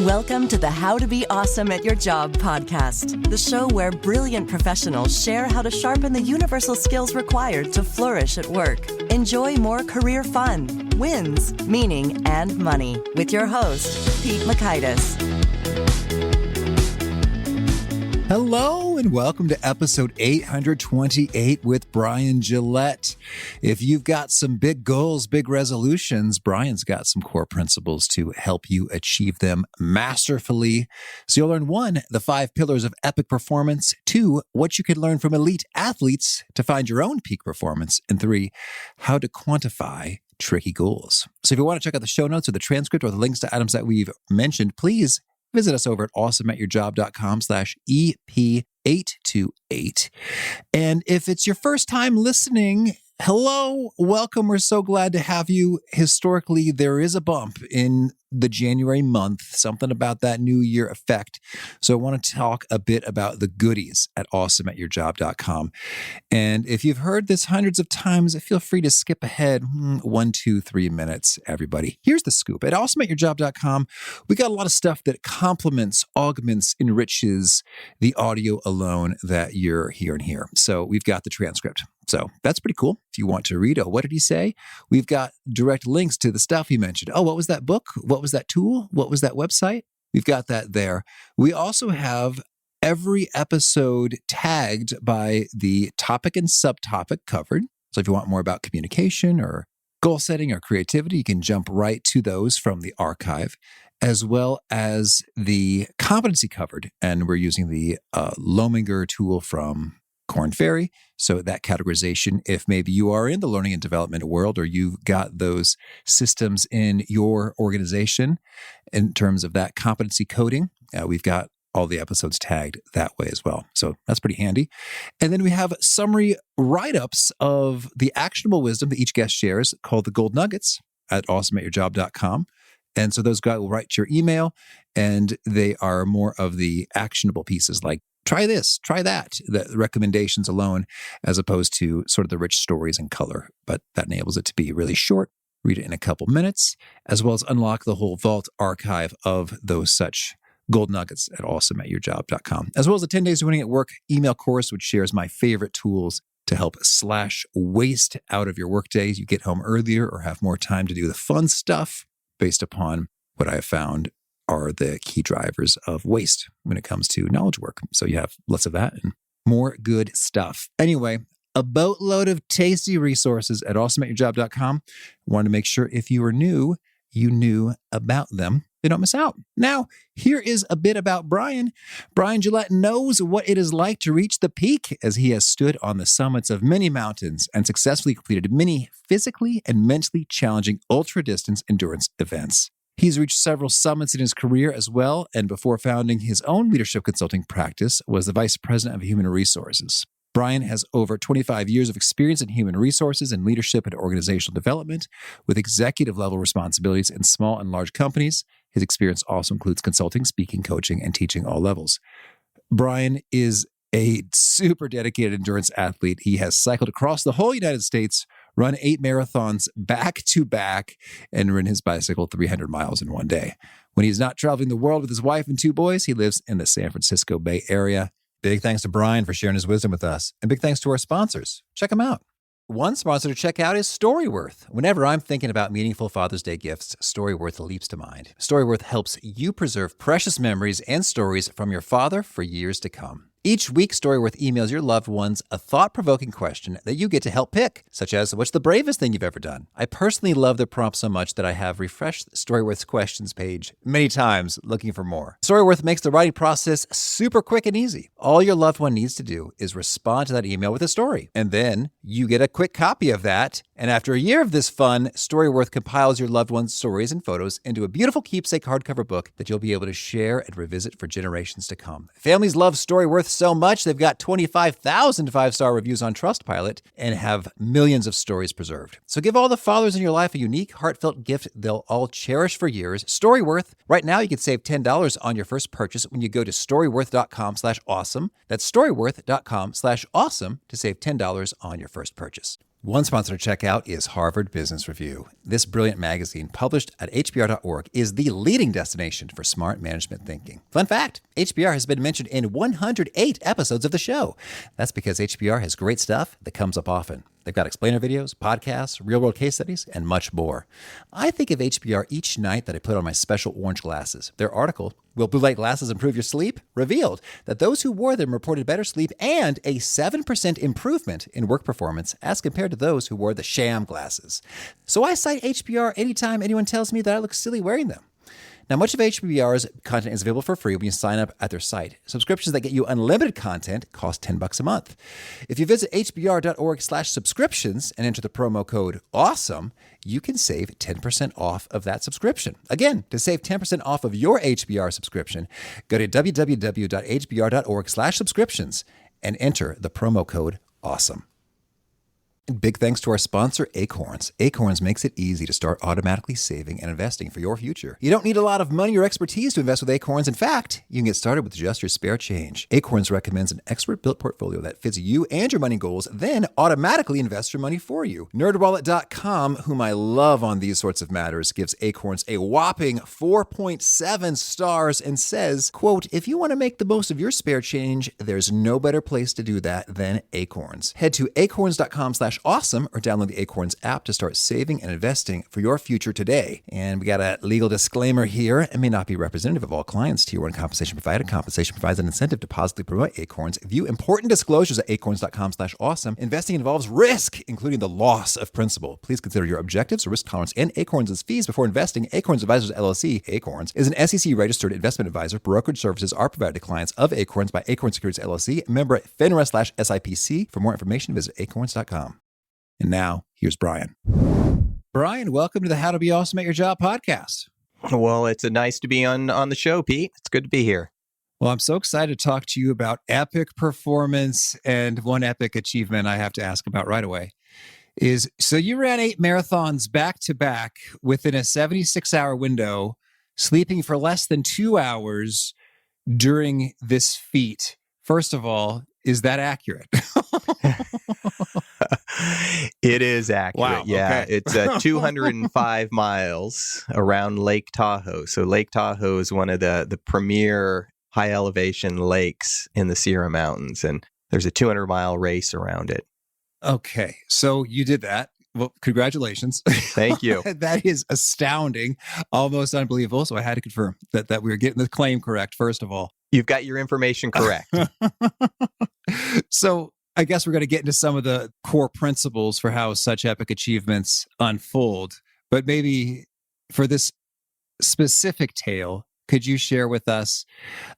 Welcome to the How to Be Awesome at Your Job podcast, the show where brilliant professionals share how to sharpen the universal skills required to flourish at work. Enjoy more career fun, wins, meaning, and money with your host, Pete Makaitis. Hello and welcome to episode 828 with Bryan Gillette. If you've got some big goals, big resolutions, Bryan's got some core principles to help you achieve them masterfully. So you'll learn 1, the 5 pillars of epic performance, 2, what you can learn from elite athletes to find your own peak performance, and 3, how to quantify tricky goals. So if you want to check out the show notes or the transcript or the links to items that we've mentioned, please visit us over at awesomeatyourjob.com/EP828. And if it's your first time listening, hello, welcome. We're so glad to have you. Historically, there is a bump in the January month, something about that New Year effect. So I want to talk a bit about the goodies at awesomeatyourjob.com. And if you've heard this hundreds of times, feel free to skip ahead 1, 2, 3 minutes, everybody. Here's the scoop. At awesomeatyourjob.com, we got a lot of stuff that complements, augments, enriches the audio alone that you're hearing here. So we've got the transcript. So that's pretty cool. If you want to read, what did he say? We've got direct links to the stuff he mentioned. What was that book? What was that tool? What was that website? We've got that there. We also have every episode tagged by the topic and subtopic covered. So if you want more about communication or goal setting or creativity, you can jump right to those from the archive, as well as the competency covered. And we're using the Lominger tool from Korn Ferry. So that categorization, if maybe you are in the learning and development world or you've got those systems in your organization in terms of that competency coding, we've got all the episodes tagged that way as well. So that's pretty handy. And then we have summary write-ups of the actionable wisdom that each guest shares called the Gold Nuggets at awesomeatyourjob.com. And so those guys will write to your email, and they are more of the actionable pieces like try this, try that, the recommendations alone, as opposed to sort of the rich stories and color. But that enables it to be really short, read it in a couple minutes, as well as unlock the whole vault archive of those such gold nuggets at awesomeatyourjob.com, as well as the 10 Days Winning at Work email course, which shares my favorite tools to help slash waste out of your work days. You get home earlier or have more time to do the fun stuff based upon what I have found are the key drivers of waste when it comes to knowledge work. So you have lots of that and more good stuff. Anyway, a boatload of tasty resources at awesomeatyourjob.com. Wanted to make sure if you are new, you knew about them. They don't miss out. Now, here is a bit about Bryan. Bryan Gillette knows what it is like to reach the peak, as he has stood on the summits of many mountains and successfully completed many physically and mentally challenging ultra-distance endurance events. He's reached several summits in his career as well, and before founding his own leadership consulting practice, was the vice president of human resources. Bryan has over 25 years of experience in human resources and leadership and organizational development, with executive-level responsibilities in small and large companies. His experience also includes consulting, speaking, coaching, and teaching all levels. Bryan is a super dedicated endurance athlete. He has cycled across the whole United States, run 8 marathons back to back, and ridden his bicycle 300 miles in one day. When he's not traveling the world with his wife and 2 boys, he lives in the San Francisco Bay Area. Big thanks to Bryan for sharing his wisdom with us. And big thanks to our sponsors. Check them out. One sponsor to check out is Storyworth. Whenever I'm thinking about meaningful Father's Day gifts, Storyworth leaps to mind. Storyworth helps you preserve precious memories and stories from your father for years to come. Each week, Storyworth emails your loved ones a thought-provoking question that you get to help pick, such as, what's the bravest thing you've ever done? I personally love their prompt so much that I have refreshed Storyworth's questions page many times looking for more. Storyworth makes the writing process super quick and easy. All your loved one needs to do is respond to that email with a story, and then you get a quick copy of that. And after a year of this fun, Storyworth compiles your loved one's stories and photos into a beautiful keepsake hardcover book that you'll be able to share and revisit for generations to come. Families love Storyworth so much, they've got 25,000 5-star reviews on Trustpilot and have millions of stories preserved. So give all the fathers in your life a unique, heartfelt gift they'll all cherish for years. Storyworth. Right now, you can save $10 on your first purchase when you go to storyworth.com/awesome. That's storyworth.com/awesome to save $10 on your first purchase. One sponsor to check out is Harvard Business Review. This brilliant magazine, published at hbr.org, is the leading destination for smart management thinking. Fun fact, HBR has been mentioned in 108 episodes of the show. That's because HBR has great stuff that comes up often. They've got explainer videos, podcasts, real-world case studies, and much more. I think of HBR each night that I put on my special orange glasses. Their article, Will Blue Light Glasses Improve Your Sleep?, revealed that those who wore them reported better sleep and a 7% improvement in work performance as compared to those who wore the sham glasses. So I cite HBR anytime anyone tells me that I look silly wearing them. Now, much of HBR's content is available for free when you sign up at their site. Subscriptions that get you unlimited content cost $10 a month. If you visit hbr.org/subscriptions and enter the promo code AWESOME, you can save 10% off of that subscription. Again, to save 10% off of your HBR subscription, go to www.hbr.org/subscriptions and enter the promo code AWESOME. Big thanks to our sponsor, Acorns. Acorns makes it easy to start automatically saving and investing for your future. You don't need a lot of money or expertise to invest with Acorns. In fact, you can get started with just your spare change. Acorns recommends an expert-built portfolio that fits you and your money goals, then automatically invests your money for you. NerdWallet.com, whom I love on these sorts of matters, gives Acorns a whopping 4.7 stars and says, quote, if you want to make the most of your spare change, there's no better place to do that than Acorns. Head to acorns.com/awesome or download the Acorns app to start saving and investing for your future today. And we got a legal disclaimer here. It may not be representative of all clients. Tier 1 compensation provided. Compensation provides an incentive to positively promote Acorns. View important disclosures at acorns.com/awesome. Investing involves risk, including the loss of principal. Please consider your objectives, risk tolerance, and Acorns' fees before investing. Acorns Advisors LLC, Acorns, is an SEC-registered investment advisor. Brokerage services are provided to clients of Acorns by Acorns Securities LLC, member FINRA/SIPC. For more information, visit acorns.com. And now, here's Bryan. Bryan, welcome to the How to Be Awesome at Your Job podcast. Well, it's nice to be on the show, Pete. It's good to be here. Well, I'm so excited to talk to you about epic performance, and one epic achievement I have to ask about right away is, so you ran 8 marathons back to back within a 76-hour window, sleeping for less than 2 hours during this feat. First of all, is that accurate? It is accurate. Wow, yeah. okay. It's 205 miles around Lake Tahoe. So Lake Tahoe is one of the premier high elevation lakes in the Sierra Mountains, and there's a 200-mile race around it. Okay, so you did that. Well, congratulations. Thank you. That is astounding, almost unbelievable. So I had to confirm that we were getting the claim correct, first of all. You've got your information correct. So I guess we're going to get into some of the core principles for how such epic achievements unfold. But maybe for this specific tale, could you share with us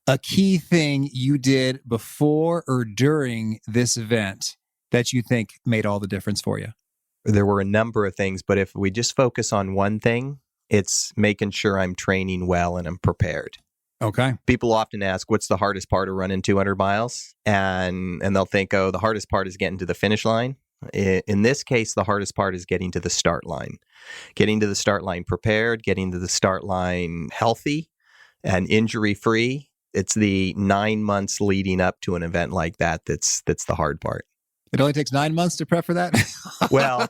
a key thing you did before or during this event that you think made all the difference for you? There were a number of things, but if we just focus on one thing, it's making sure I'm training well and I'm prepared. Okay. People often ask, what's the hardest part of running 200 miles? And they'll think, oh, the hardest part is getting to the finish line. In this case, the hardest part is getting to the start line. Getting to the start line prepared, getting to the start line healthy and injury-free. It's the 9 months leading up to an event like that that's the hard part. It only takes 9 months to prep for that? Well,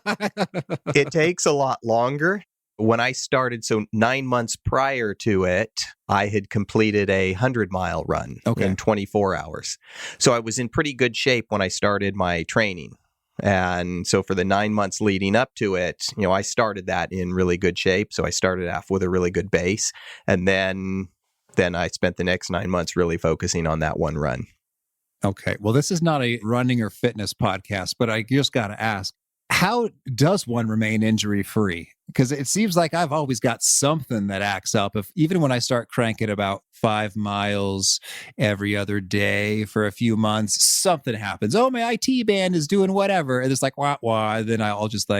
it takes a lot longer. When I started, so 9 months prior to it, I had completed a 100-mile run in 24 hours. So I was in pretty good shape when I started my training. And so for the 9 months leading up to it, I started that in really good shape. So I started off with a really good base. And then I spent the next 9 months really focusing on that one run. Okay. Well, this is not a running or fitness podcast, but I just got to ask, how does one remain injury-free? Because it seems like I've always got something that acts up. Even when I start cranking about 5 miles every other day for a few months, something happens. Oh, my IT band is doing whatever. And it's like, wah, wah. And then I'll just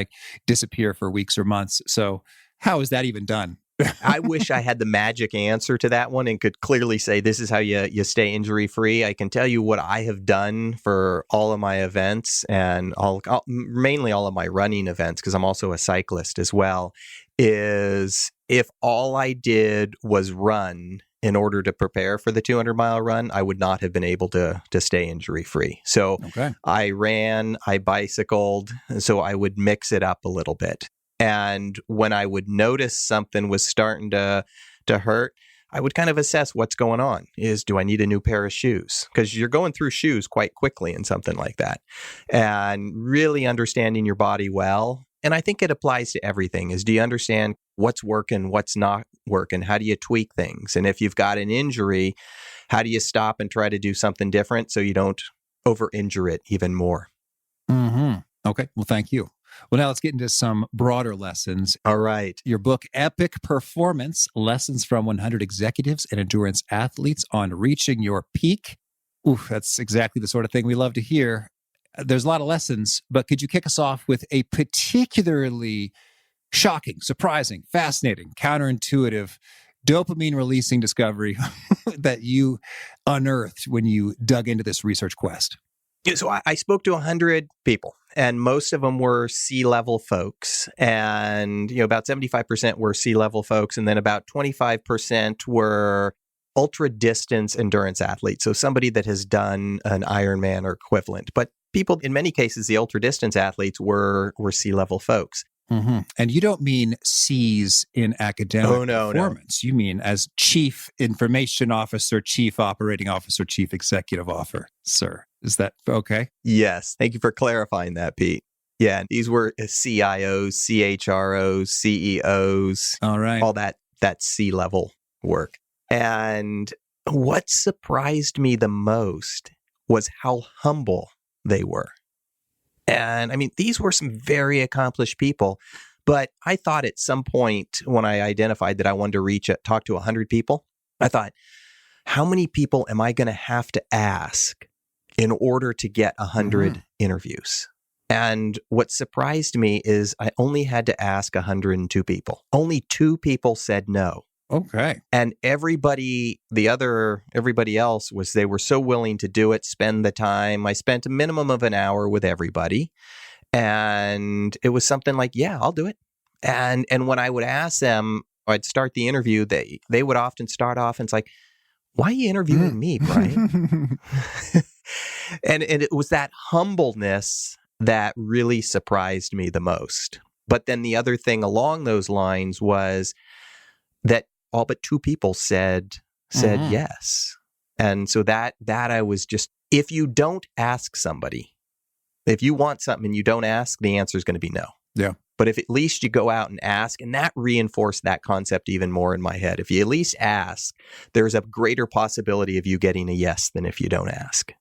disappear for weeks or months. So how is that even done? I wish I had the magic answer to that one and could clearly say, this is how you stay injury free. I can tell you what I have done for all of my events and mainly all of my running events, because I'm also a cyclist as well, is if all I did was run in order to prepare for the 200-mile run, I would not have been able to stay injury-free. So I ran, I bicycled, so I would mix it up a little bit. And when I would notice something was starting to hurt, I would kind of assess what's going on. Do I need a new pair of shoes? Because you're going through shoes quite quickly in something like that. And really understanding your body well. And I think it applies to everything, is do you understand what's working, what's not working? How do you tweak things? And if you've got an injury, how do you stop and try to do something different so you don't over-injure it even more? Mm-hmm. Okay. Well, thank you. Well, now let's get into some broader lessons. All right. Your book, Epic Performance, Lessons from 100 Executives and Endurance Athletes on Reaching Your Peak. Ooh, that's exactly the sort of thing we love to hear. There's a lot of lessons, but could you kick us off with a particularly shocking, surprising, fascinating, counterintuitive, dopamine-releasing discovery that you unearthed when you dug into this research quest? Yeah, so I spoke to 100 people, and most of them were C-level folks. And, about 75% were C-level folks, and then about 25% were ultra-distance endurance athletes. So somebody that has done an Ironman or equivalent. But people, in many cases, the ultra-distance athletes were C-level folks. Mm-hmm. And you don't mean C's in academic performance. No. You mean as Chief Information Officer, Chief Operating Officer, Chief Executive Officer. Is that okay? Yes. Thank you for clarifying that, Pete. Yeah. These were CIOs, CHROs, CEOs. All right. All that C-level work. And what surprised me the most was how humble they were. And I mean, these were some very accomplished people, but I thought at some point when I identified that I wanted to talk to 100 people, I thought, how many people am I going to have to ask in order to get 100 interviews? And what surprised me is I only had to ask 102 people. Only 2 people said no. Okay. And everybody else they were so willing to do it, spend the time. I spent a minimum of an hour with everybody. And it was something like, yeah, I'll do it. And when I would ask them, I'd start the interview, they would often start off and it's like, why are you interviewing me, Bryan? And it was that humbleness that really surprised me the most. But then the other thing along those lines was that all but 2 people said yes. And so that I was just, if you don't ask somebody, if you want something and you don't ask, the answer is going to be no. Yeah. But if at least you go out and ask, and that reinforced that concept even more in my head. If you at least ask, there's a greater possibility of you getting a yes than if you don't ask.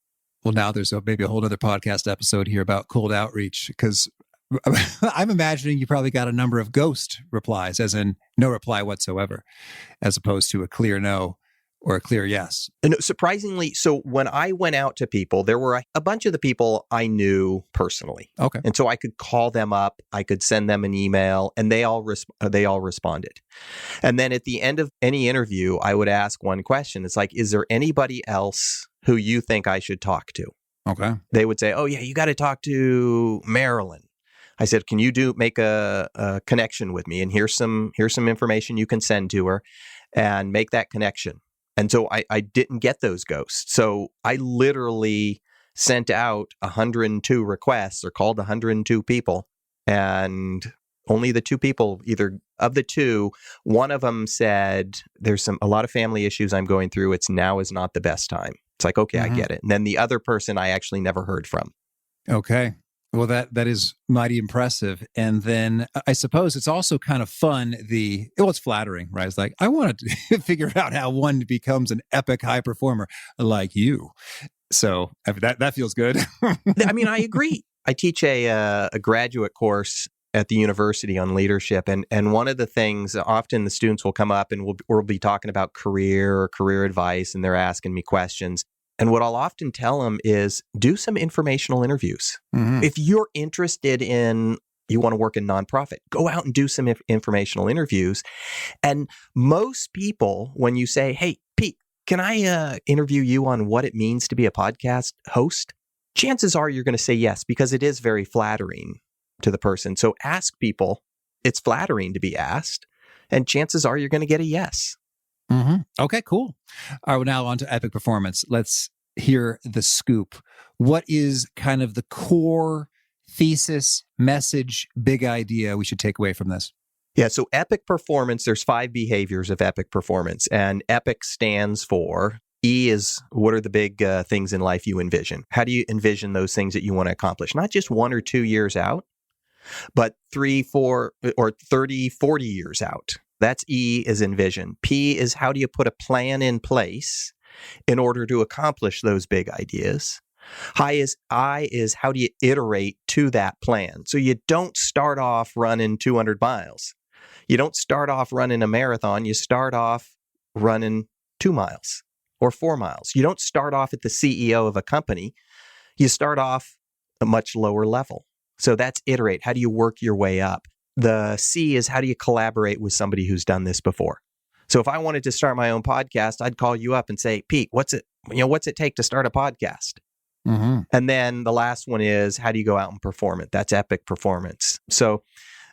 Well, now there's maybe a whole other podcast episode here about cold outreach, because I'm imagining you probably got a number of ghost replies, as in no reply whatsoever, as opposed to a clear no or a clear yes. And surprisingly, so when I went out to people, there were a bunch of the people I knew personally. Okay. And so I could call them up, I could send them an email, and they all responded. And then at the end of any interview, I would ask one question. It's like, is there anybody else who you think I should talk to? Okay. They would say, oh yeah, you got to talk to Marilyn. I said, can you make a connection with me? And here's some information you can send to her and make that connection. And so I didn't get those ghosts. So I literally sent out 102 requests or called 102 people. And only the 2 people, either of the 2, one of them said, there's a lot of family issues I'm going through. Now is not the best time. It's like, okay, I get it. And then the other person I actually never heard from. Okay. Well, that is mighty impressive. And then I suppose it's also kind of fun. It's flattering, right? It's like, I want to figure out how one becomes an epic high performer like you. So that feels good. I mean, I agree. I teach a graduate course at the university on leadership. And one of the things, often the students will come up and we'll be talking about career advice, and they're asking me questions. And what I'll often tell them is do some informational interviews. Mm-hmm. If you're interested you want to work in nonprofit, go out and do some informational interviews. And most people, when you say, hey, Pete, can I interview you on what it means to be a podcast host? Chances are you're going to say yes, because it is very flattering to the person. So ask people. It's flattering to be asked. And chances are you're going to get a yes. Okay, cool. All right, well, now on to epic performance. Let's hear the scoop. What is kind of the core thesis, message, big idea we should take away from this? Yeah, so epic performance, there's 5 behaviors of epic performance, and epic stands for E is what are the big things in life you envision? How do you envision those things that you want to accomplish? Not just 1 or 2 years out, but 3, 4, or 30, 40 years out. That's E is envision. P is how do you put a plan in place in order to accomplish those big ideas. I is how do you iterate to that plan? So you don't start off running 200 miles. You don't start off running a marathon. You start off running 2 miles or 4 miles. You don't start off at the CEO of a company. You start off a much lower level. So that's iterate. How do you work your way up? The C is how do you collaborate with somebody who's done this before? So if I wanted to start my own podcast, I'd call you up and say, Pete, what's it take to start a podcast? And then the last one is how do you go out and perform it? That's epic performance. So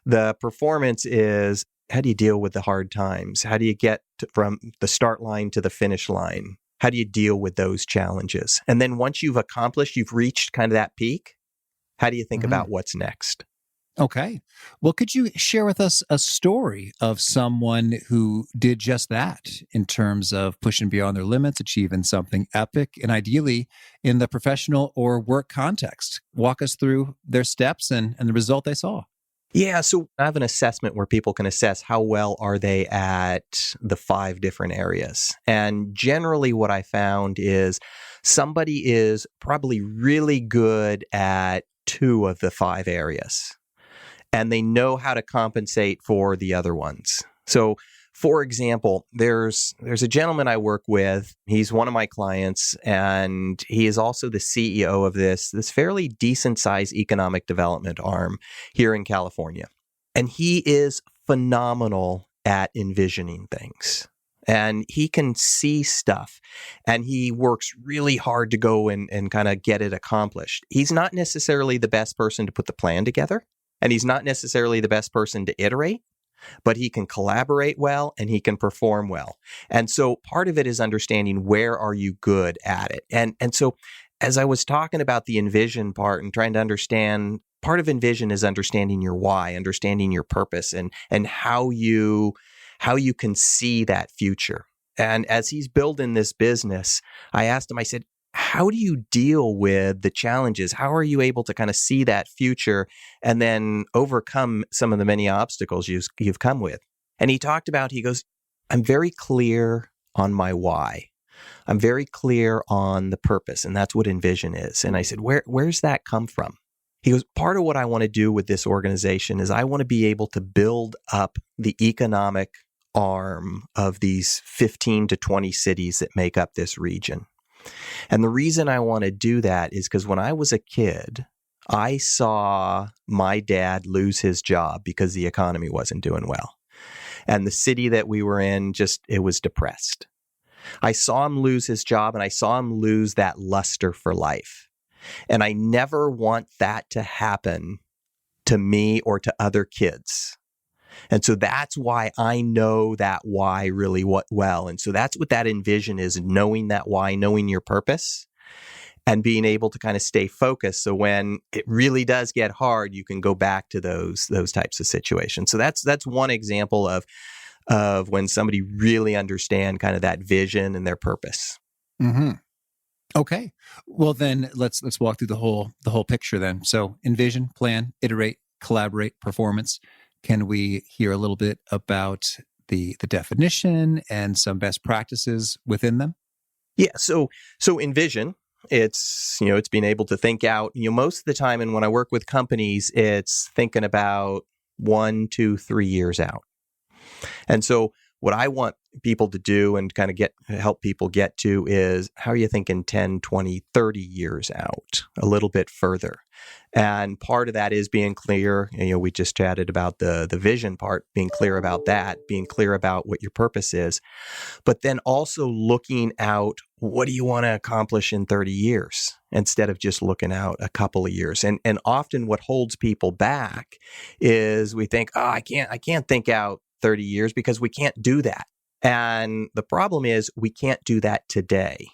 the performance is how do you deal with the hard times? How do you get from the start line to the finish line? How do you deal with those challenges? And then once you've reached kind of that peak, how do you think about what's next? Okay. Well, could you share with us a story of someone who did just that in terms of pushing beyond their limits, achieving something epic, and ideally in the professional or work context? Walk us through their steps and the result they saw. Yeah, so I have an assessment where people can assess how well are they at the 5 different areas. And generally what I found is somebody is probably really good at 2 of the 5 areas. And they know how to compensate for the other ones. So, for example, there's a gentleman I work with. He's one of my clients, and he is also the CEO of this fairly decent-sized economic development arm here in California. And he is phenomenal at envisioning things. And he can see stuff, and he works really hard to go and kind of get it accomplished. He's not necessarily the best person to put the plan together. And he's not necessarily the best person to iterate, but he can collaborate well and he can perform well. And so part of it is understanding where are you good at it. And so as I was talking about the envision part and trying to understand, part of envision is understanding your why, understanding your purpose and how you can see that future. And as he's building this business, I asked him, I said, how do you deal with the challenges? How are you able to kind of see that future and then overcome some of the many obstacles you've come with? And he talked about, he goes, I'm very clear on my why. I'm very clear on the purpose. And that's what envision is. And I said, where's that come from? He goes, part of what I want to do with this organization is I want to be able to build up the economic arm of these 15 to 20 cities that make up this region. And the reason I want to do that is because when I was a kid, I saw my dad lose his job because the economy wasn't doing well. And the city that we were in, it was depressed. I saw him lose his job and I saw him lose that luster for life. And I never want that to happen to me or to other kids. And so that's why I know that why really well. And so that's what that envision is, knowing that why, knowing your purpose, and being able to kind of stay focused. So when it really does get hard, you can go back to those types of situations. So that's one example of when somebody really understand kind of that vision and their purpose. Okay. Well, then let's walk through the whole picture then. So envision, plan, iterate, collaborate, performance. Can we hear a little bit about the definition and some best practices within them? Yeah. So envision, it's being able to think out, most of the time. And when I work with companies, it's thinking about 1, 2, 3 years out. And so what I want people to do and kind of help people get to is how are you thinking 10, 20, 30 years out, a little bit further. And part of that is being clear. We just chatted about the vision part, being clear about that, being clear about what your purpose is, but then also looking out, what do you want to accomplish in 30 years instead of just looking out a couple of years? And often what holds people back is we think, I can't think out 30 years because we can't do that. And the problem is we can't do that today.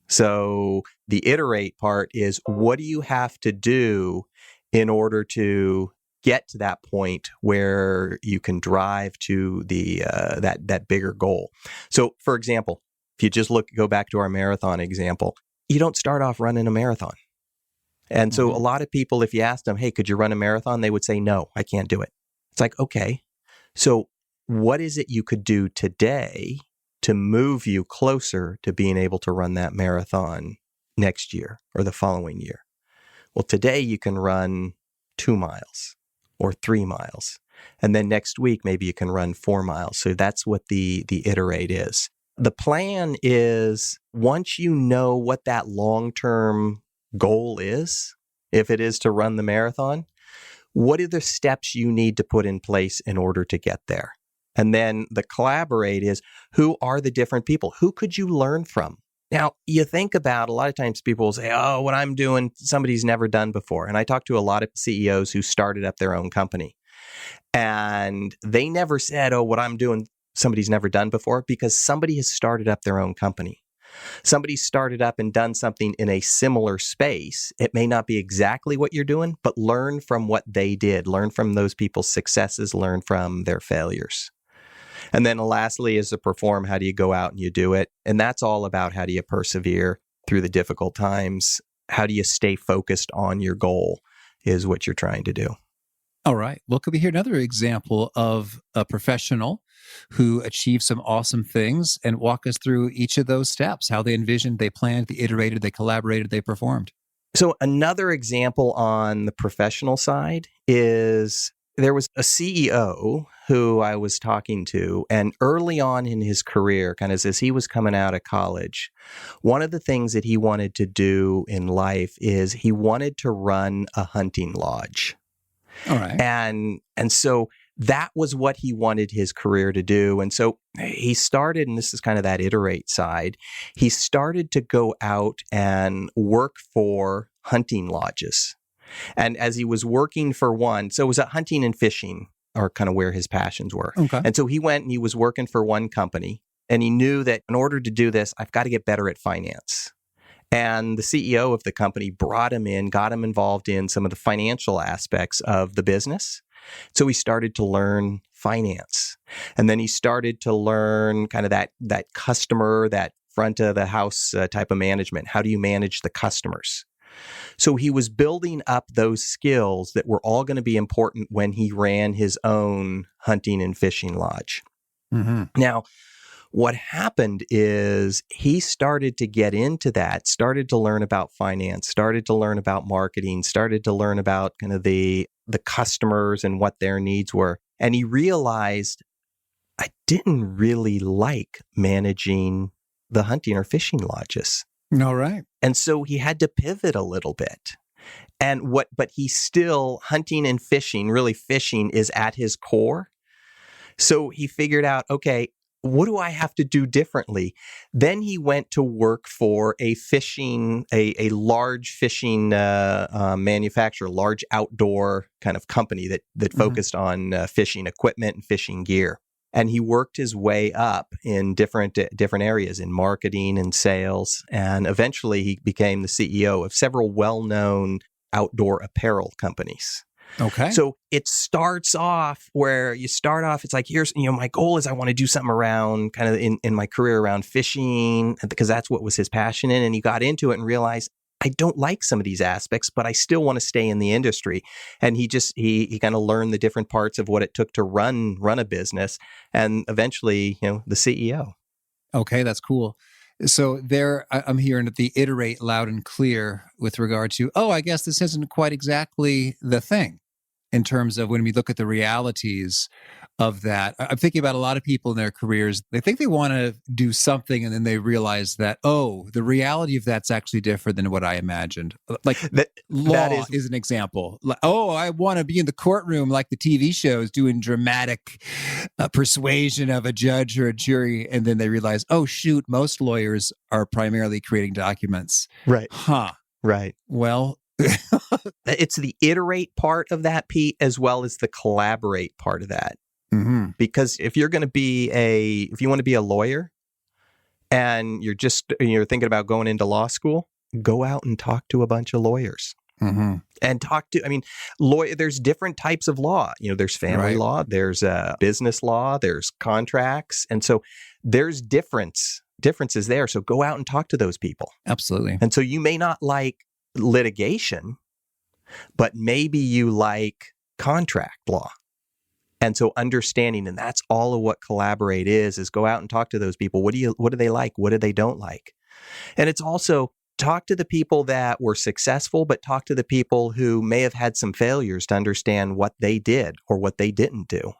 So the iterate part is, what do you have to do in order to get to that point where you can drive to the that bigger goal? So, for example, if you just go back to our marathon example, you don't start off running a marathon. And so a lot of people, if you asked them, hey, could you run a marathon? They would say, no, I can't do it. It's like, okay, so what is it you could do today to move you closer to being able to run that marathon next year or the following year? Well, today you can run 2 miles or 3 miles. And then next week, maybe you can run 4 miles. So that's what the iterate is. The plan is, once you know what that long-term goal is, if it is to run the marathon, what are the steps you need to put in place in order to get there? And then the collaborate is, who are the different people? Who could you learn from? Now, you think about, a lot of times people will say, oh, what I'm doing, somebody's never done before. And I talk to a lot of CEOs who started up their own company. And they never said, oh, what I'm doing, somebody's never done before, because somebody has started up their own company. Somebody started up and done something in a similar space. It may not be exactly what you're doing, but learn from what they did. Learn from those people's successes. Learn from their failures. And then lastly is to perform. How do you go out and you do it? And that's all about, how do you persevere through the difficult times? How do you stay focused on your goal is what you're trying to do. All right. Well, could we hear another example of a professional who achieved some awesome things, and walk us through each of those steps, how they envisioned, they planned, they iterated, they collaborated, they performed? So another example on the professional side is, there was a CEO who I was talking to, and early on in his career, kind of as he was coming out of college, one of the things that he wanted to do in life is he wanted to run a hunting lodge. All right. And so that was what he wanted his career to do. And so he started, and this is kind of that iterate side, he started to go out and work for hunting lodges. And as he was working for one, so it was hunting and fishing are kind of where his passions were. Okay. And so he went and he was working for one company, and he knew that in order to do this, I've got to get better at finance. And the CEO of the company brought him in, got him involved in some of the financial aspects of the business. So he started to learn finance. And then he started to learn kind of that customer, that front of the house type of management. How do you manage the customers? So he was building up those skills that were all going to be important when he ran his own hunting and fishing lodge. Mm-hmm. Now, what happened is he started to get into that, started to learn about finance, started to learn about marketing, started to learn about kind of the customers and what their needs were. And he realized, I didn't really like managing the hunting or fishing lodges. All right. And so he had to pivot a little bit. But he's still hunting and fishing, really fishing is at his core. So he figured out, okay, what do I have to do differently? Then he went to work for a large fishing manufacturer, large outdoor kind of company that focused on fishing equipment and fishing gear. And he worked his way up in different areas, in marketing and sales. And eventually he became the CEO of several well-known outdoor apparel companies. Okay. So it starts off where you start off, it's like, here's, my goal is I want to do something around kind of in my career around fishing, because that's what was his passion in. And he got into it and realized, I don't like some of these aspects, but I still want to stay in the industry. And he kind of learned the different parts of what it took to run a business, and eventually, the CEO. Okay, that's cool. So there, I'm hearing the iterate loud and clear with regard to, I guess this isn't quite exactly the thing in terms of when we look at the realities of that. I'm thinking about a lot of people in their careers. They think they want to do something, and then they realize that, the reality of that's actually different than what I imagined. Like law is an example. I want to be in the courtroom like the TV shows doing dramatic persuasion of a judge or a jury. And then they realize, shoot, most lawyers are primarily creating documents. Right. Huh. Right. Well, it's the iterate part of that, Pete, as well as the collaborate part of that. Mm-hmm. Because if you want to be a lawyer and you're thinking about going into law school, go out and talk to a bunch of lawyers. Mm-hmm. And there's different types of law. There's family law, there's business law, there's contracts. And so there's differences there. So go out and talk to those people. Absolutely. And so you may not like litigation, but maybe you like contract law. And so understanding, and that's all of what Collaborate is go out and talk to those people. What do they like? What do they don't like? And it's also talk to the people that were successful, but talk to the people who may have had some failures to understand what they did or what they didn't do.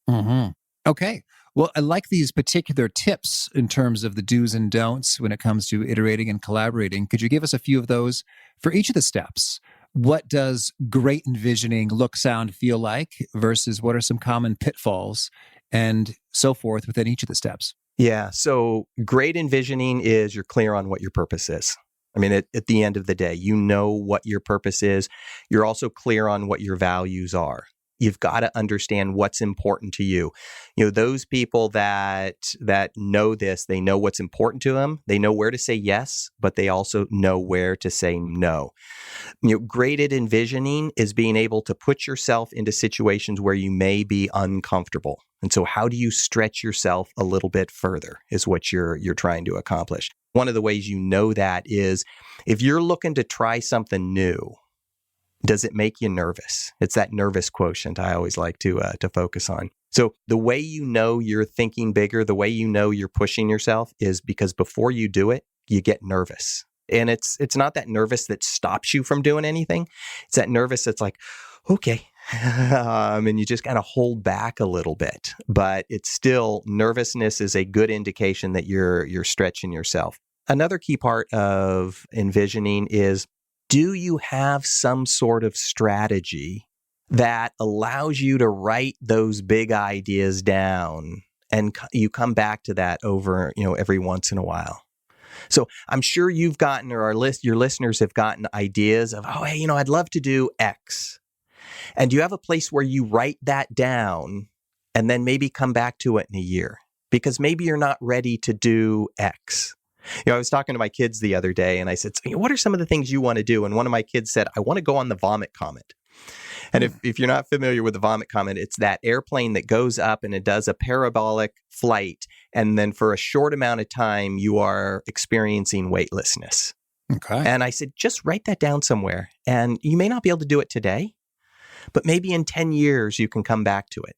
Mm-hmm. Okay. Well, I like these particular tips in terms of the do's and don'ts when it comes to iterating and collaborating. Could you give us a few of those for each of the steps? What does great envisioning look, sound, feel like versus what are some common pitfalls and so forth within each of the steps? Yeah. So great envisioning is you're clear on what your purpose is. I mean, at the end of the day, you know what your purpose is. You're also clear on what your values are. You've got to understand what's important to you. Those people that know this, they know what's important to them. They know where to say yes, but they also know where to say no. Great at envisioning is being able to put yourself into situations where you may be uncomfortable. And so how do you stretch yourself a little bit further is what you're trying to accomplish. One of the ways you know that is if you're looking to try something new, does it make you nervous? It's that nervous quotient I always like to focus on. So the way you know you're thinking bigger, the way you know you're pushing yourself is because before you do it, you get nervous. And it's not that nervous that stops you from doing anything. It's that nervous that's like, okay. And you just kind of hold back a little bit. But it's still, nervousness is a good indication that you're stretching yourself. Another key part of envisioning is, do you have some sort of strategy that allows you to write those big ideas down and you come back to that over, every once in a while? So I'm sure you've gotten, or your listeners have gotten ideas of, oh, hey, I'd love to do X. And do you have a place where you write that down and then maybe come back to it in a year? Because maybe you're not ready to do X. I was talking to my kids the other day and I said, so, what are some of the things you want to do? And one of my kids said, I want to go on the Vomit Comet. And if you're not familiar with the Vomit Comet, it's that airplane that goes up and it does a parabolic flight. And then for a short amount of time, you are experiencing weightlessness. Okay. And I said, just write that down somewhere. And you may not be able to do it today, but maybe in 10 years, you can come back to it.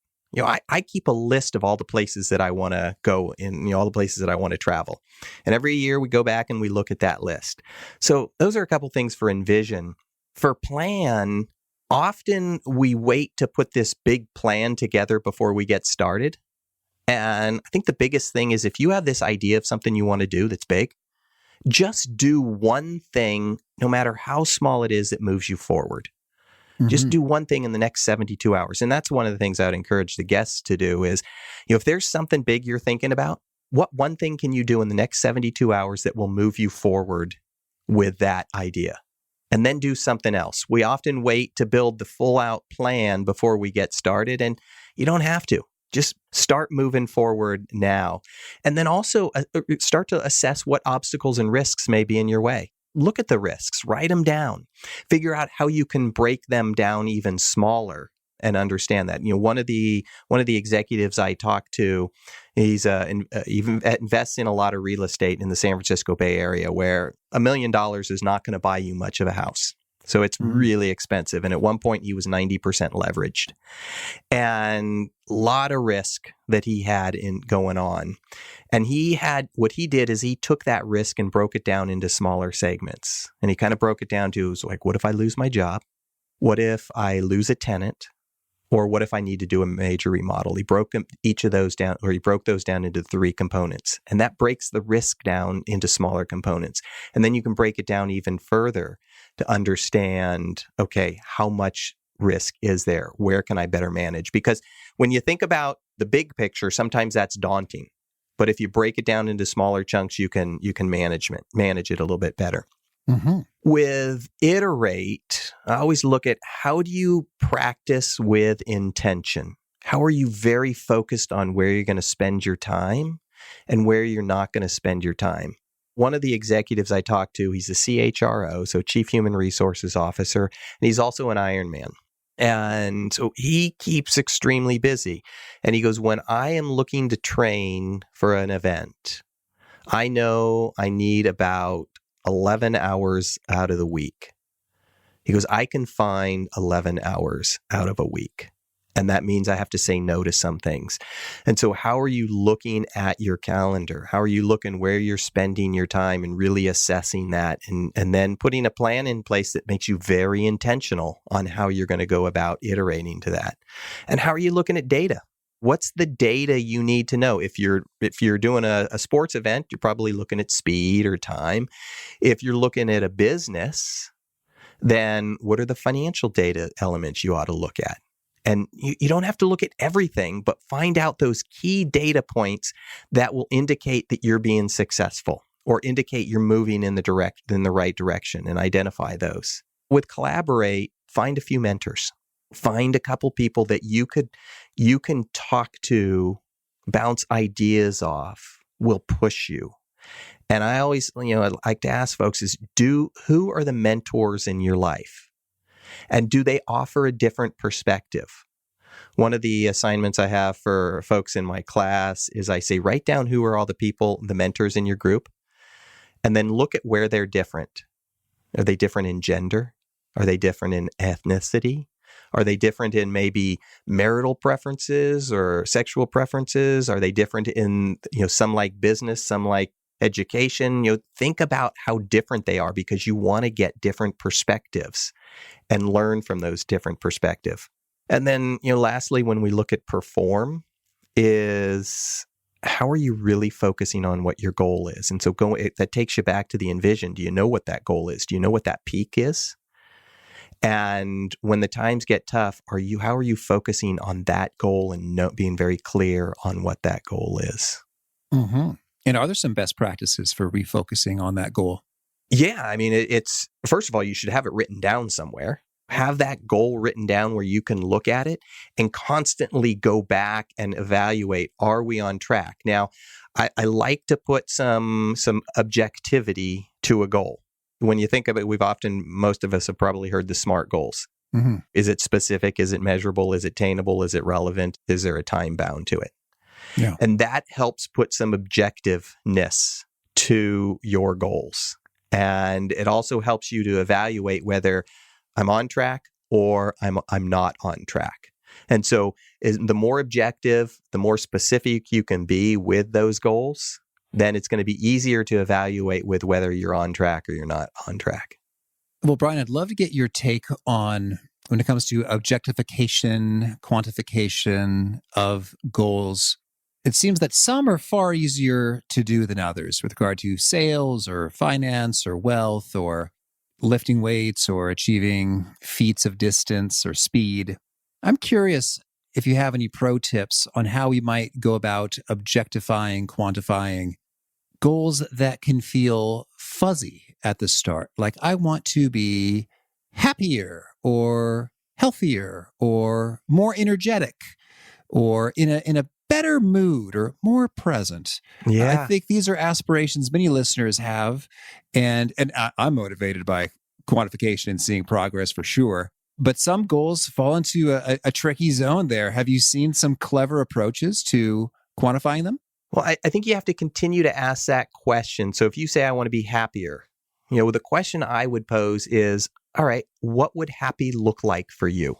I keep a list of all the places that I want to go in, all the places that I want to travel. And every year we go back and we look at that list. So those are a couple things for envision. For plan, often we wait to put this big plan together before we get started. And I think the biggest thing is if you have this idea of something you want to do that's big, just do one thing, no matter how small it is, that moves you forward. Just do one thing in the next 72 hours. And that's one of the things I would encourage the guests to do is, if there's something big you're thinking about, what one thing can you do in the next 72 hours that will move you forward with that idea? And then do something else. We often wait to build the full out plan before we get started, and you don't have to. Just start moving forward now. And then also start to assess what obstacles and risks may be in your way. Look at the risks, write them down, figure out how you can break them down even smaller and understand that. One of the executives I talked to, he's even invests in a lot of real estate in the San Francisco Bay Area where $1 million is not going to buy you much of a house. So it's really expensive. And at one point he was 90% leveraged and a lot of risk that he had in going on. And what he did is he took that risk and broke it down into smaller segments. And he kind of broke it down to, like, what if I lose my job? What if I lose a tenant? Or what if I need to do a major remodel? He broke each of those down, or he broke those down into 3 components. And that breaks the risk down into smaller components. And then you can break it down even further to understand, okay, how much risk is there? Where can I better manage? Because when you think about the big picture, sometimes that's daunting. But if you break it down into smaller chunks, you can manage it a little bit better. Mm-hmm. With iterate, I always look at how do you practice with intention? How are you very focused on where you're going to spend your time and where you're not going to spend your time? One of the executives I talked to, he's a CHRO, so Chief Human Resources Officer, and he's also an Ironman. And so he keeps extremely busy. And he goes, when I am looking to train for an event, I know I need about 11 hours out of the week. He goes, I can find 11 hours out of a week. And that means I have to say no to some things. And so how are you looking at your calendar? How are you looking where you're spending your time and really assessing that and then putting a plan in place that makes you very intentional on how you're going to go about iterating to that? And how are you looking at data? What's the data you need to know? If you're doing a sports event, you're probably looking at speed or time. If you're looking at a business, then what are the financial data elements you ought to look at? And you don't have to look at everything, but find out those key data points that will indicate that you're being successful or indicate you're moving in the right direction, and identify those. With Collaborate, find a few mentors. Find a couple people that you can talk to, bounce ideas off, will push you. And I always, I like to ask folks is, who are the mentors in your life? And do they offer a different perspective? One of the assignments I have for folks in my class is I say, write down who are all the people, the mentors in your group, and then look at where they're different. Are they different in gender? Are they different in ethnicity? Are they different in maybe marital preferences or sexual preferences? Are they different in, some like business, some like education? Think about how different they are, because you want to get different perspectives and learn from those different perspectives. And then, lastly, when we look at perform, is how are you really focusing on what your goal is? And so that takes you back to the envision. Do you know what that goal is? Do you know what that peak is? And when the times get tough, how are you focusing on that goal and being very clear on what that goal is? Mm-hmm. And are there some best practices for refocusing on that goal? Yeah. I mean, it's first of all, you should have it written down somewhere. Have that goal written down where you can look at it and constantly go back and evaluate, are we on track? Now, I like to put some objectivity to a goal. When you think of it, most of us have probably heard the SMART goals. Mm-hmm. Is it specific? Is it measurable? Is it attainable? Is it relevant? Is there a time bound to it? Yeah. And that helps put some objectiveness to your goals. And it also helps you to evaluate whether I'm on track or I'm not on track. And so the more objective, the more specific you can be with those goals, then it's going to be easier to evaluate with whether you're on track or you're not on track. Well, Bryan, I'd love to get your take on when it comes to objectification, quantification of goals. It seems that some are far easier to do than others with regard to sales or finance or wealth or lifting weights or achieving feats of distance or speed. I'm curious if you have any pro tips on how we might go about objectifying, quantifying goals that can feel fuzzy at the start. Like, I want to be happier or healthier or more energetic or in a better mood or more present. Yeah. I think these are aspirations many listeners have. And I'm motivated by quantification and seeing progress for sure. But some goals fall into a tricky zone there. Have you seen some clever approaches to quantifying them? Well, I think you have to continue to ask that question. So if you say, I want to be happier, the question I would pose is, all right, what would happy look like for you?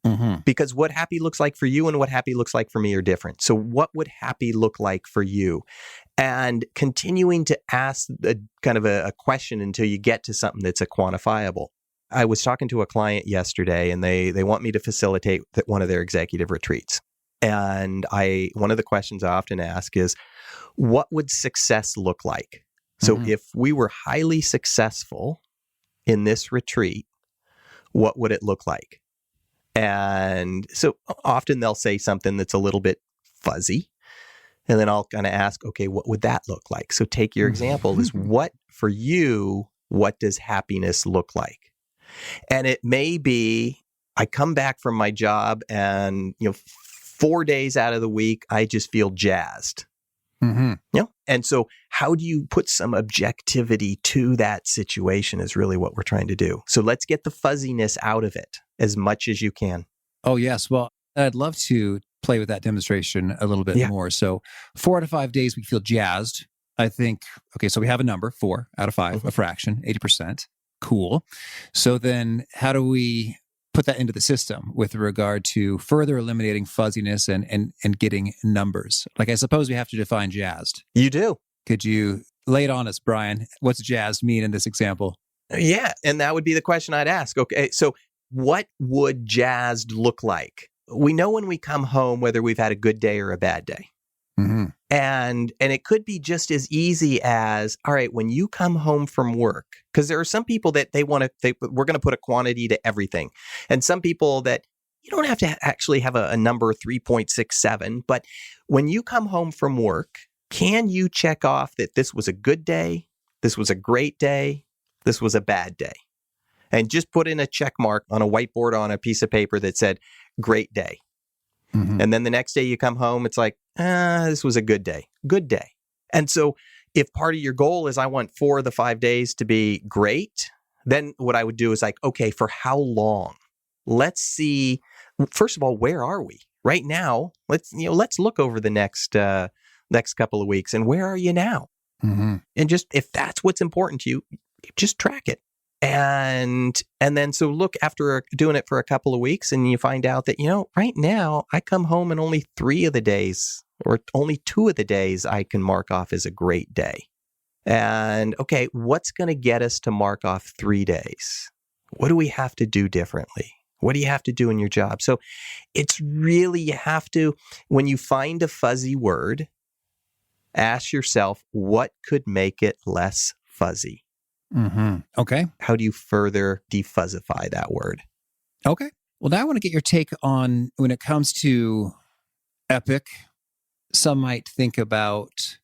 Mm-hmm. Because what happy looks like for you and what happy looks like for me are different. So what would happy look like for you? And continuing to ask a question until you get to something that's a quantifiable. I was talking to a client yesterday, and they want me to facilitate one of their executive retreats. And one of the questions I often ask is, what would success look like? So if we were highly successful in this retreat, what would it look like? And so often they'll say something that's a little bit fuzzy. And then I'll kind of ask, okay, what would that look like? So take your example is what does happiness look like? And it may be, I come back from my job and, 4 days out of the week, I just feel jazzed. And so how do you put some objectivity to that situation is really what we're trying to do. So let's get the fuzziness out of it as much as you can. Oh, yes. Well, I'd love to play with that demonstration a little bit more. So 4 out of 5 days, we feel jazzed. I think, okay, so we have a number, 4 out of 5, a fraction, 80%. Cool. So then how do we put that into the system with regard to further eliminating fuzziness and getting numbers? Like, I suppose we have to define jazzed. You do. Could you lay it on us, Bryan? What's jazzed mean in this example? Yeah. And that would be the question I'd ask. Okay. So what would jazzed look like? We know when we come home, whether we've had a good day or a bad day. And it could be just as easy as, all right, when you come home from work, because there are some people that we're going to put a quantity to everything. And some people that you don't have to actually have a number 3.67, but when you come home from work, can you check off that this was a good day, this was a great day, this was a bad day? And just put in a check mark on a whiteboard on a piece of paper that said, great day. And then the next day you come home, it's like, this was a good day. Good day. And so if part of your goal is I want 4 of the 5 days to be great, then what I would do is like, okay, for how long? Let's see. First of all, where are we right now? Let's look over the next couple of weeks and where are you now? And just if that's what's important to you, just track it. And then so look after doing it for a couple of weeks and you find out that, right now I come home and only 3 of the days or only 2 of the days I can mark off as a great day. And okay, what's going to get us to mark off 3 days? What do we have to do differently? What do you have to do in your job? So it's really, you have to, when you find a fuzzy word, ask yourself, what could make it less fuzzy? Okay. How do you further defuzzify that word? Okay. Well, now I want to get your take on when it comes to epic. Some might think about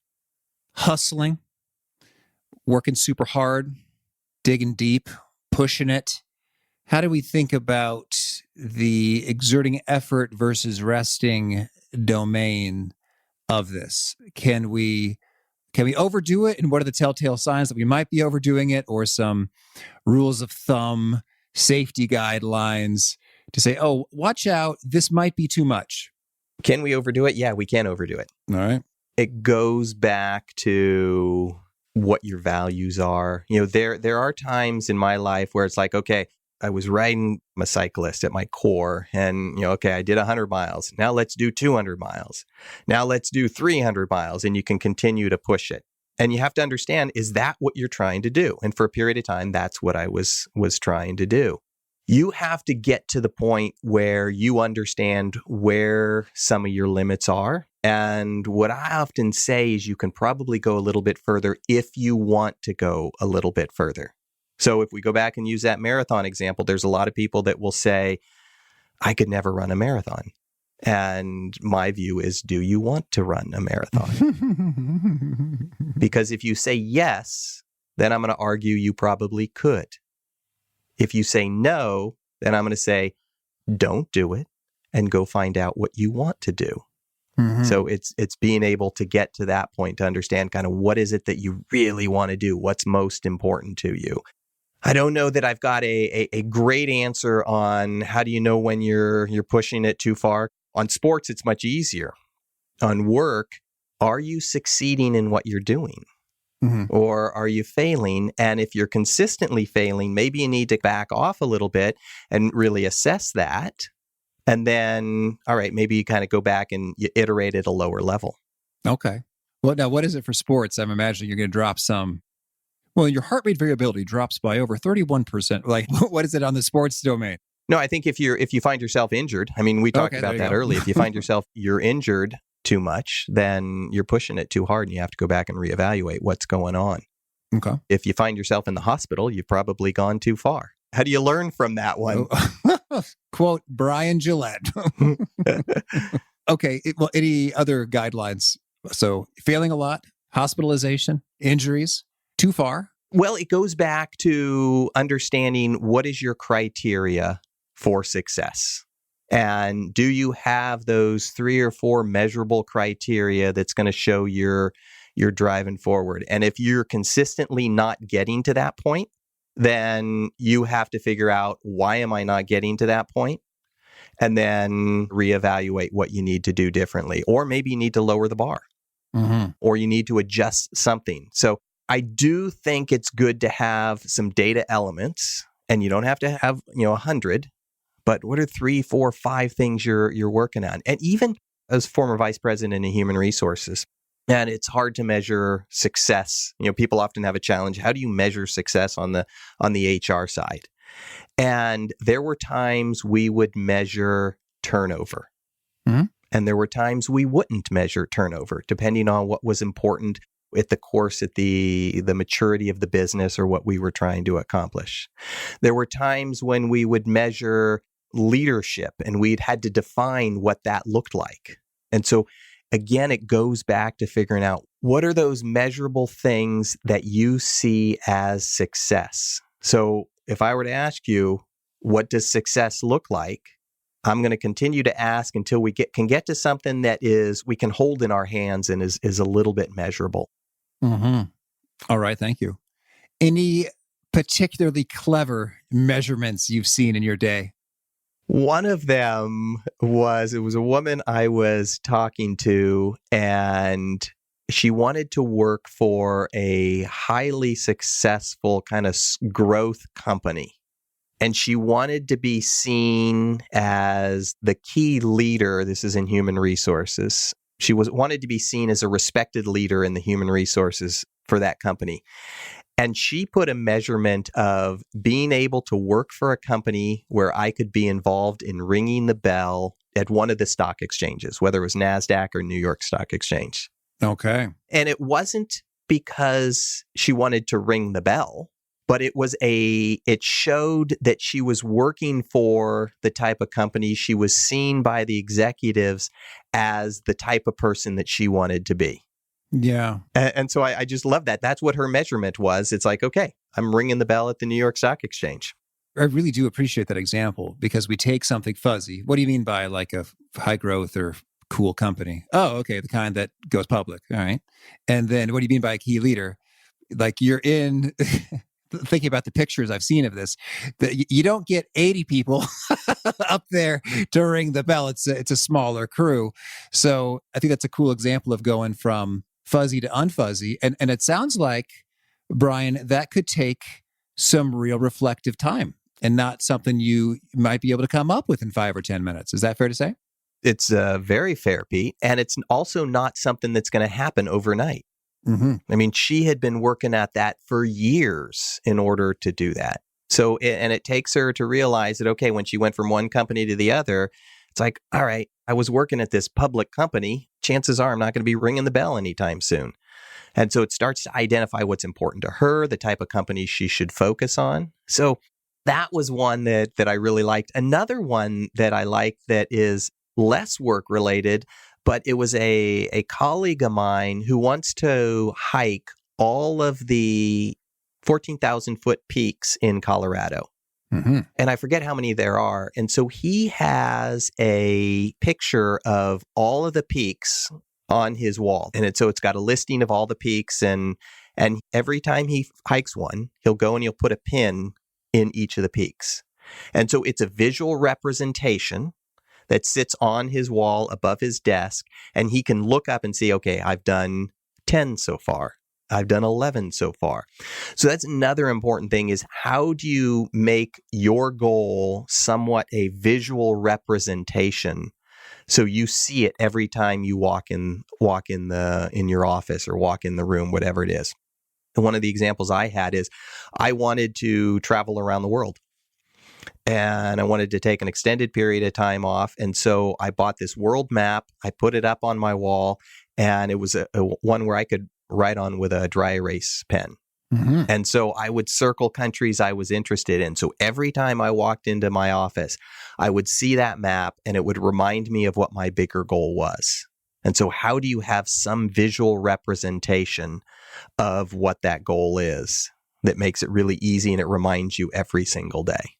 hustling, working super hard, digging deep, pushing it. How do we think about the exerting effort versus resting domain of this? Can we overdo it? And what are the telltale signs that we might be overdoing it, or some rules of thumb, safety guidelines to say, oh, watch out, this might be too much? Can we overdo it? Yeah, we can overdo it. All right. It goes back to what your values are. There are times in my life where it's like, okay, I was riding, I'm a cyclist at my core, and okay, I did 100 miles. Now let's do 200 miles. Now let's do 300 miles, and you can continue to push it. And you have to understand, is that what you're trying to do? And for a period of time, that's what I was trying to do. You have to get to the point where you understand where some of your limits are. And what I often say is you can probably go a little bit further if you want to go a little bit further. So if we go back and use that marathon example, there's a lot of people that will say, I could never run a marathon. And my view is, do you want to run a marathon? Because if you say yes, then I'm going to argue you probably could. If you say no, then I'm going to say, don't do it and go find out what you want to do. So it's being able to get to that point to understand kind of what is it that you really want to do? What's most important to you? I don't know that I've got a great answer on how do you know when you're pushing it too far. On sports, it's much easier. On work, are you succeeding in what you're doing? Or are you failing? And if you're consistently failing, maybe you need to back off a little bit and really assess that. And then, all right, maybe you kind of go back and you iterate at a lower level. Okay. Well, now what is it for sports? I'm imagining you're going to drop some. Well, your heart rate variability drops by over 31%. Like, what is it on the sports domain? No, I think if you find yourself injured, I mean, we talked about that earlier. If you find yourself, you're injured too much, then you're pushing it too hard and you have to go back and reevaluate what's going on. Okay. If you find yourself in the hospital, you've probably gone too far. How do you learn from that one? Quote, Bryan Gillette. Okay. Well, any other guidelines? So failing a lot, hospitalization, injuries, too far? Well, it goes back to understanding what is your criteria for success. And do you have those 3 or 4 measurable criteria that's going to show you're driving forward? And if you're consistently not getting to that point, then you have to figure out, why am I not getting to that point? And then reevaluate what you need to do differently. Or maybe you need to lower the bar, or you need to adjust something. So I do think it's good to have some data elements, and you don't have to have 100, but what are 3, 4, 5 things you're working on? And even as former vice president in human resources, and it's hard to measure success. People often have a challenge. How do you measure success on the HR side? And there were times we would measure turnover. And there were times we wouldn't measure turnover, depending on what was important at the maturity of the business or what we were trying to accomplish. There were times when we would measure leadership, and we'd had to define what that looked like. And so again, it goes back to figuring out, what are those measurable things that you see as success? So if I were to ask you, what does success look like? I'm going to continue to ask until we can get to something that we can hold in our hands and is a little bit measurable. All right. Thank you. Any particularly clever measurements you've seen in your day? One of them was a woman I was talking to, and she wanted to work for a highly successful kind of growth company. And she wanted to be seen as the key leader. This is in human resources. She wanted to be seen as a respected leader in the human resources for that company. And she put a measurement of being able to work for a company where I could be involved in ringing the bell at one of the stock exchanges, whether it was NASDAQ or New York Stock Exchange. Okay. And it wasn't because she wanted to ring the bell, but it showed that she was working for the type of company. She was seen by the executives as the type of person that she wanted to be. Yeah. And so I just love that. That's what her measurement was. It's like, okay, I'm ringing the bell at the New York Stock Exchange. I really do appreciate that example, because we take something fuzzy. What do you mean by like a high growth or cool company? Oh, okay. The kind that goes public. All right. And then what do you mean by a key leader? Like you're in... Thinking about the pictures I've seen of this, that you don't get 80 people up there to ring the bell. It's a smaller crew. So I think that's a cool example of going from fuzzy to unfuzzy. And it sounds like, Bryan, that could take some real reflective time and not something you might be able to come up with in 5 or 10 minutes. Is that fair to say? It's very fair, Pete. And it's also not something that's going to happen overnight. I mean, she had been working at that for years in order to do that. So, and it takes her to realize that, okay, when she went from one company to the other, it's like, all right, I was working at this public company. Chances are I'm not going to be ringing the bell anytime soon. And so it starts to identify what's important to her, the type of company she should focus on. So that was one that I really liked. Another one that I like that is less work related, but it was a colleague of mine who wants to hike all of the 14,000 foot peaks in Colorado. And I forget how many there are. And so he has a picture of all of the peaks on his wall. And it's got a listing of all the peaks. And every time he hikes one, he'll go and he'll put a pin in each of the peaks. And so it's a visual representation that sits on his wall above his desk, and he can look up and see, okay, I've done 10 so far. I've done 11 so far. So that's another important thing, is how do you make your goal somewhat a visual representation so you see it every time you walk in your office or walk in the room, whatever it is. And one of the examples I had is I wanted to travel around the world. And I wanted to take an extended period of time off. And so I bought this world map. I put it up on my wall, and it was a one where I could write on with a dry erase pen. And so I would circle countries I was interested in. So every time I walked into my office, I would see that map, and it would remind me of what my bigger goal was. And so how do you have some visual representation of what that goal is that makes it really easy and it reminds you every single day?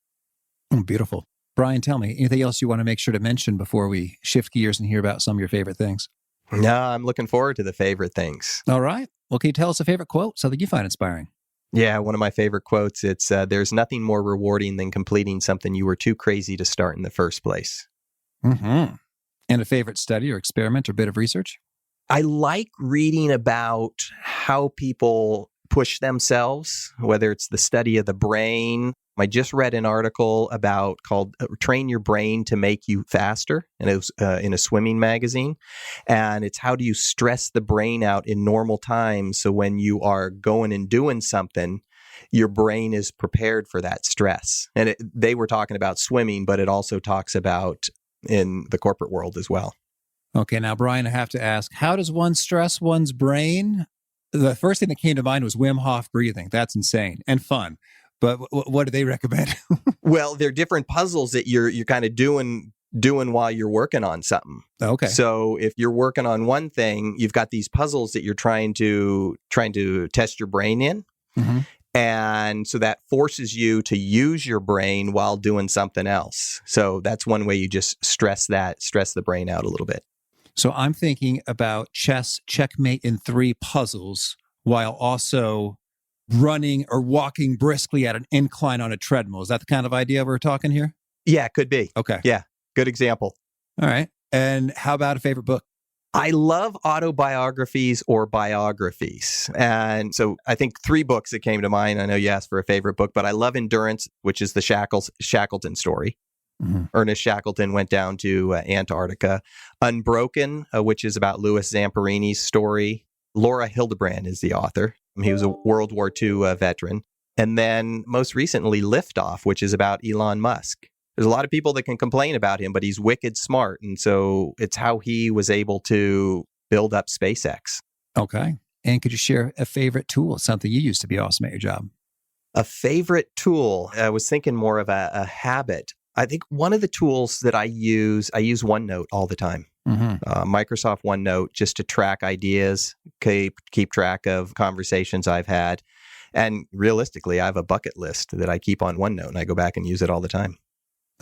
Oh, beautiful. Bryan, tell me, anything else you want to make sure to mention before we shift gears and hear about some of your favorite things? No, I'm looking forward to the favorite things. All right. Well, can you tell us a favorite quote, something you find inspiring? Yeah, one of my favorite quotes, it's, there's nothing more rewarding than completing something you were too crazy to start in the first place. Mm-hmm. And a favorite study or experiment or bit of research? I like reading about how people push themselves, whether it's the study of the brain. I just read an article called Train Your Brain to Make You Faster, and it was in a swimming magazine. And it's how do you stress the brain out in normal times so when you are going and doing something, your brain is prepared for that stress. And they were talking about swimming, but it also talks about in the corporate world as well. Okay, now, Bryan, I have to ask, how does one stress one's brain? The first thing that came to mind was Wim Hof breathing. That's insane and fun. But what do they recommend? Well, they're different puzzles that you're kind of doing while you're working on something. Okay. So if you're working on one thing, you've got these puzzles that you're trying to test your brain in. Mm-hmm. And so that forces you to use your brain while doing something else. So that's one way you just stress the brain out a little bit. So I'm thinking about chess checkmate in 3 puzzles while also running or walking briskly at an incline on a treadmill. Is that the kind of idea we're talking here? Yeah, it could be. Okay. Yeah, good example. All right. And how about a favorite book? I love autobiographies or biographies. And so I think 3 books that came to mind. I know you asked for a favorite book, but I love Endurance, which is the Shackleton story. Mm-hmm. Ernest Shackleton went down to Antarctica. Unbroken, which is about Louis Zamperini's story. Laura Hildebrand is the author. He was a World War II veteran. And then most recently, Liftoff, which is about Elon Musk. There's a lot of people that can complain about him, but he's wicked smart. And so it's how he was able to build up SpaceX. Okay. And could you share a favorite tool, something you use to be awesome at your job? A favorite tool? I was thinking more of a habit. I think one of the tools that I use OneNote all the time. Mm-hmm. Microsoft OneNote, just to track ideas, keep track of conversations I've had. And realistically, I have a bucket list that I keep on OneNote, and I go back and use it all the time.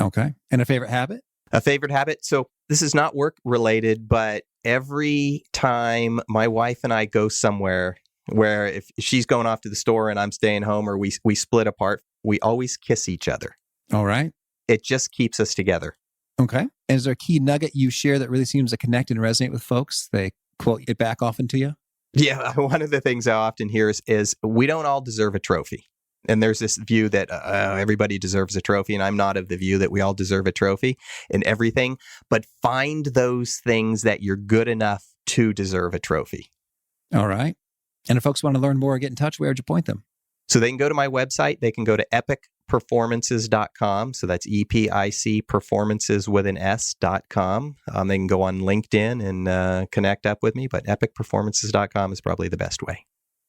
Okay. And a favorite habit? A favorite habit? So this is not work related, but every time my wife and I go somewhere where if she's going off to the store and I'm staying home or we split apart, we always kiss each other. All right. It just keeps us together. Okay. And is there a key nugget you share that really seems to connect and resonate with folks? They quote it back often to you? Yeah. One of the things I often hear is we don't all deserve a trophy. And there's this view that everybody deserves a trophy. And I'm not of the view that we all deserve a trophy in everything. But find those things that you're good enough to deserve a trophy. All right. And if folks want to learn more or get in touch, where would you point them? So they can go to my website. They can go to epicperformances.com. So that's EPIC performances with an S.com. They can go on LinkedIn and connect up with me. But epicperformances.com is probably the best way.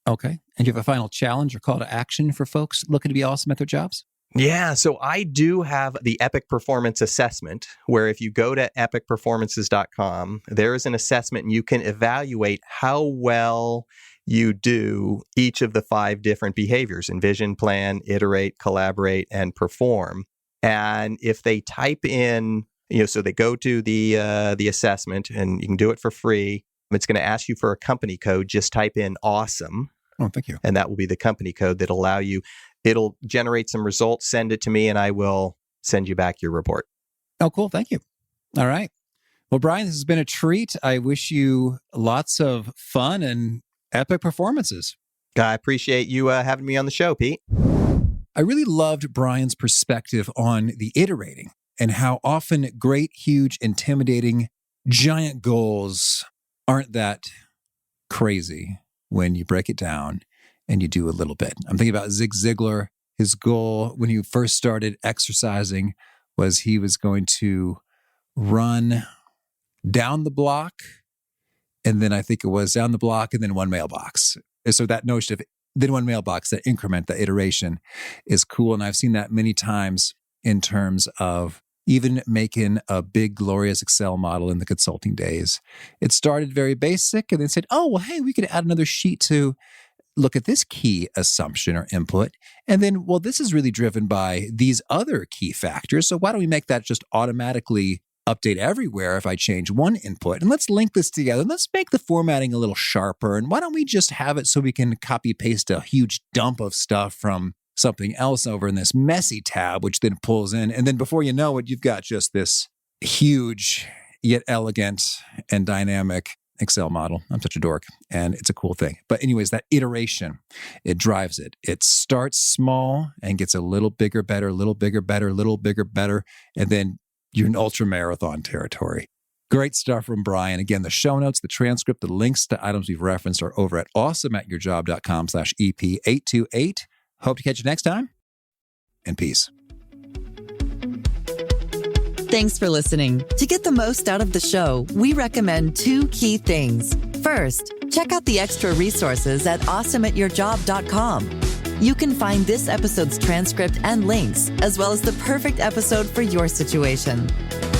Okay. And you have a final challenge or call to action for folks looking to be awesome at their jobs? Yeah. So I do have the Epic Performance Assessment, where if you go to epicperformances.com, there is an assessment and you can evaluate how well you do each of the 5 different behaviors: envision, plan, iterate, collaborate, and perform. And if they type in, so they go to the assessment, and you can do it for free. It's going to ask you for a company code. Just type in awesome. Oh, thank you. And that will be the company code that allow you. It'll generate some results, send it to me, and I will send you back your report. Oh, cool. Thank you. All right. Well, Bryan, this has been a treat. I wish you lots of fun and epic performances. I appreciate you having me on the show, Pete. I really loved Bryan's perspective on the iterating and how often great, huge, intimidating, giant goals aren't that crazy when you break it down and you do a little bit. I'm thinking about Zig Ziglar. His goal when he first started exercising was he was going to run down the block, and then I think it was down the block and then one mailbox. And so that notion of then one mailbox, that increment, that iteration is cool. And I've seen that many times in terms of even making a big, glorious Excel model in the consulting days. It started very basic and then said, oh, well, hey, we could add another sheet to look at this key assumption or input, and then, well, this is really driven by these other key factors. So why don't we make that just automatically update everywhere if I change one input? And let's link this together. Let's make the formatting a little sharper. And why don't we just have it so we can copy paste a huge dump of stuff from something else over in this messy tab, which then pulls in. And then before you know it, you've got just this huge yet elegant and dynamic Excel model. I'm such a dork, and it's a cool thing. But anyways, that iteration, it drives it. It starts small and gets a little bigger, better, a little bigger, better, a little bigger, better. And then you're in ultra marathon territory. Great stuff from Bryan. Again, the show notes, the transcript, the links to items we've referenced are over at awesomeatyourjob.com/EP828. Hope to catch you next time, and peace. Thanks for listening. To get the most out of the show, we recommend 2 key things. First, check out the extra resources at awesomeatyourjob.com. You can find this episode's transcript and links, as well as the perfect episode for your situation.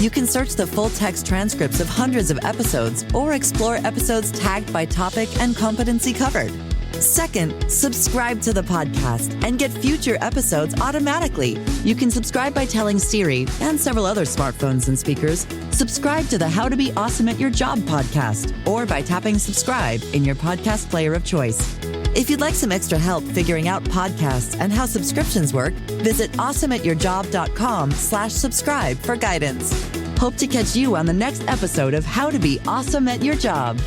You can search the full-text transcripts of hundreds of episodes or explore episodes tagged by topic and competency covered. Second, subscribe to the podcast and get future episodes automatically. You can subscribe by telling Siri and several other smartphones and speakers, subscribe to the How to Be Awesome at Your Job podcast, or by tapping subscribe in your podcast player of choice. If you'd like some extra help figuring out podcasts and how subscriptions work, visit awesomeatyourjob.com/subscribe for guidance. Hope to catch you on the next episode of How to Be Awesome at Your Job.